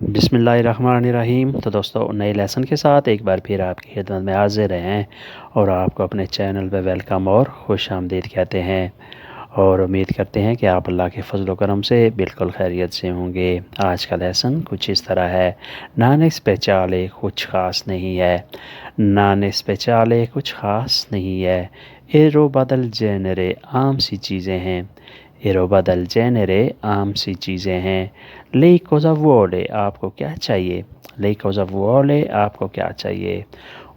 बिस्मिल्लाहिर्रहमानिर्रहीम। तो दोस्तों, नए लेसन के साथ एक बार फिर आपकी खिदमत में हाजिर हैं और आपको अपने चैनल पे वेलकम और खुश आमदीद कहते हैं और उम्मीद करते हैं कि आप अल्लाह के फजल करम से बिल्कुल खैरियत से होंगे। आज का लेसन कुछ इस तरह है। नाने स्पेचाले कुछ ख़ास नहीं है। नाने स्पेचाले कुछ ख़ास नहीं है। एरो बदल जेनरे आम सी चीज़ें हैं। एरो बदल जेनरे आम सी चीज़ें हैं। ले कोज़ा वोले आपको क्या चाहिए। ले कोज़ा वोले आपको क्या चाहिए।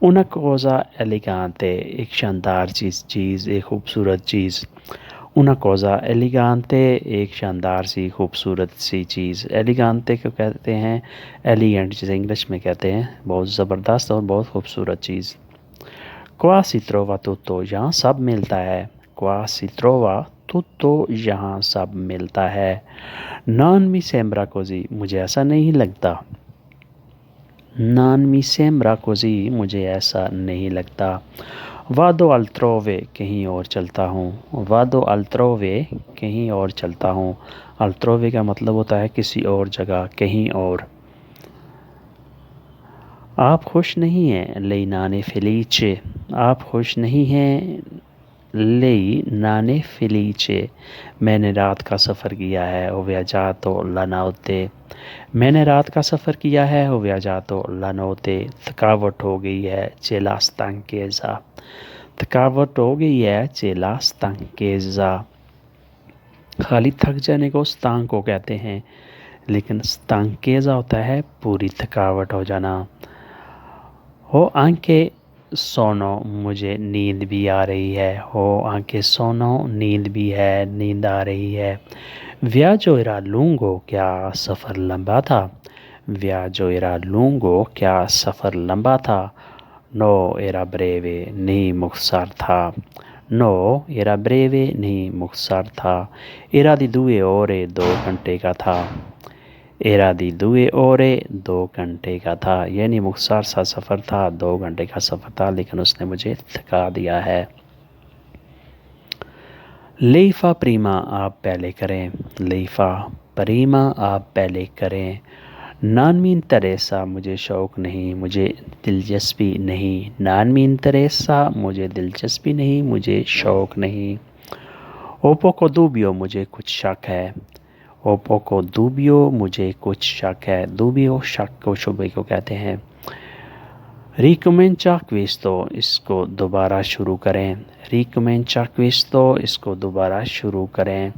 una cosa elegante एक शानदार चीज़ एक खूबसूरत चीज़। una cosa elegante एक शानदार सी खूबसूरत सी चीज़। एलिगांते को कहते हैं एलिगेंट, जिसे इंग्लिश में कहते हैं बहुत ज़बरदस्त और बहुत खूबसूरत चीज़। qua si trova tutto यहाँ सब मिलता है। qua si trova tutto यहाँ सब मिलता है। non mi sembra così मुझे ऐसा नहीं लगता। non mi sembra così मुझे ऐसा नहीं लगता। vado altrove कहीं और चलता हूँ। vado altrove कहीं और चलता हूँ। altrove का मतलब होता है किसी और जगह, कहीं और। आप खुश नहीं हैं। lei non è felice आप खुश नहीं हैं। lei non è felice मैंने रात का सफ़र किया है। ho viaggiato la notte मैंने रात का सफ़र किया है। ho viaggiato la notte थकावट हो गई है। c'è la stanchezza थकावट हो गई है। c'è la stanchezza खाली थक जाने को स्तांग को कहते हैं, लेकिन stanchezza होता है पूरी थकावट हो जाना। हो आंखें सोनो मुझे नींद भी आ रही है। हो आंखें सोनो नींद भी है, नींद आ रही है। viaggio era lungo क्या सफ़र लंबा था। viaggio era lungo क्या सफ़र लंबा था। no era breve नहीं मुख्तसर था। no era breve नहीं मुख्तसर था। era di 2 ore 2 घंटे का था। एरा दी 2 ore 2 घंटे का था, यानी मुख्तसर सा सफ़र था, 2 घंटे का सफ़र था, लेकिन उसने मुझे थका दिया है। लेफा प्रीमा आप पहले करें। लेफा प्रीमा आप पहले करें। नान मीन तरेसा मुझे शौक़ नहीं, मुझे दिलचस्पी नहीं। नान मीन तरेसा मुझे दिलचस्पी नहीं, मुझे शौक़ नहीं। ओपो को दूबियो मुझे कुछ शक है। ओपो को दूबियो मुझे कुछ शक है। दूबियो शक को, शुबे को कहते हैं। रिकमेंचा क्विस्तो इसको दोबारा शुरू करें। रिकमेंचा क्विस्तो इसको दोबारा शुरू करें।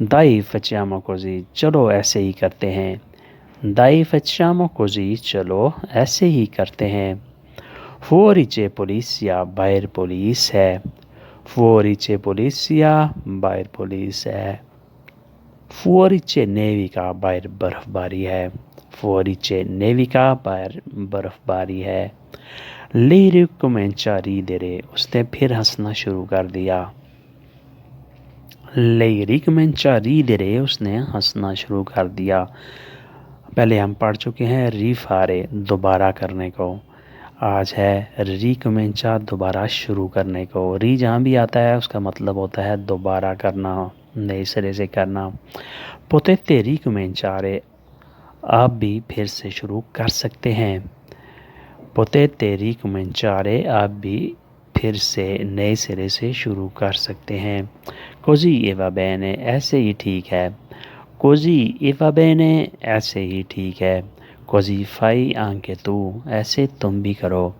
दाई facciamo così चलो ऐसे ही करते हैं। दाई facciamo così चलो ऐसे ही करते हैं। fuori c'è polizia बाहर पुलिस है। fuori c'è polizia बाहर पुलिस है। fuori c'è nevica बाहर बर्फ़बारी है। fuori c'è nevica बाहर बर्फ़बारी है। lei ricomincia a ridere उसने फिर हंसना शुरू कर दिया। lei ricomincia a ridere उसने हंसना शुरू कर दिया। पहले हम पढ़ चुके हैं रिफारे दोबारा करने को, आज है रिकमेंचा दोबारा शुरू करने को। री जहाँ भी आता है उसका मतलब होता है दोबारा करना, नए सिरे से करना। पोतेते रिकमेंचारे आप भी फिर से शुरू कर सकते हैं। पोतेते रिकमेंचारे आप भी फिर से नए सिरे से शुरू कर सकते हैं। कोजी एवा बेने ऐसे ही ठीक है। कोजी एवा बेने ऐसे ही ठीक है। कोजी फाई आंके तू ऐसे तुम भी करो।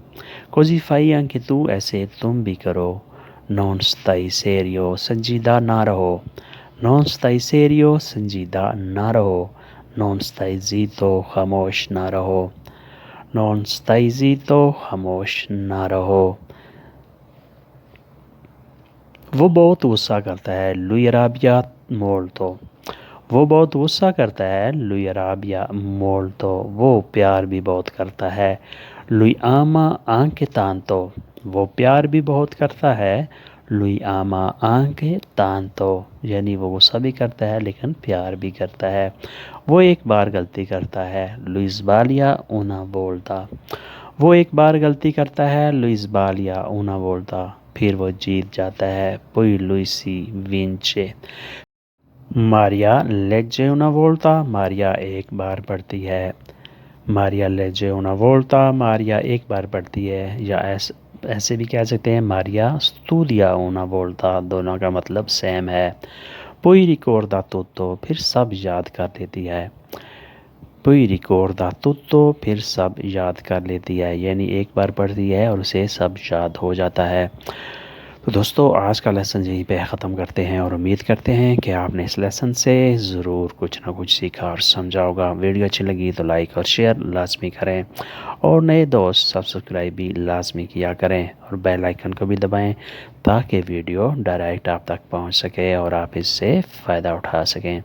कोजी फाई आंके तू ऐसे तुम भी करो। नॉन स्ताई सेरियो संजीदा ना रहो। नॉन स्ताई सेरियो संजीदा ना रहो। नॉन स्ताई जीतो खामोश ना रहो। नॉन स्ताई जीतो खामोश ना रहो। वो बहुत गुस्सा करता है। लुई अराबिया मोल्तो वो बहुत गुस्सा करता है। लुई अराबिया मोल्तो वो प्यार भी बहुत करता है। लुई आमा आंके तांतो वो प्यार भी बहुत करता है। लुई आमा आंके तांतो यानी वो गुस्सा भी करता है लेकिन प्यार भी करता है। वो एक बार गलती करता है। लुइस बालिया ऊना बोलता वो एक बार गलती करता है। लुइस बालिया ऊना बोलता फिर वो जीत जाता है। पुई लुइसी विंचे ماریا legge una volta ماریا ایک بار پڑھتی ہے. ماریا legge una volta ماریا ایک بار پڑھتی ہے. یا ایسے بھی کہہ سکتے ہیں ماریا studia una volta، دونوں کا مطلب سیم ہے. poi ricorda tutto پھر سب یاد کر لیتی ہے. poi ricorda tutto پھر سب یاد کر لیتی ہے، یعنی ایک بار پڑھتی ہے اور اسے سب یاد ہو جاتا ہے. تو دوستو آج کا لیسن یہیں پہ ختم کرتے ہیں اور امید کرتے ہیں کہ آپ نے اس لیسن سے ضرور کچھ نہ کچھ سیکھا اور سمجھا ہوگا. ویڈیو اچھی لگی تو لائک اور شیئر لازمی کریں، اور نئے دوست سبسکرائب بھی لازمی کیا کریں اور بیل آئیکن کو بھی دبائیں تاکہ ویڈیو ڈائریکٹ آپ تک پہنچ سکے اور آپ اس سے فائدہ اٹھا سکیں.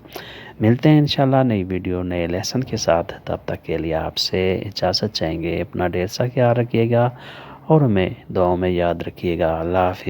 ملتے ہیں انشاءاللہ نئی ویڈیو نئے لیسن کے ساتھ. تب تک کے لیے آپ سے اجازت چاہیں گے. اپنا ڈھیر سا خیال رکھیے گا اور ہمیں دعاؤں میں یاد رکھیے گا. اللہ حافظ.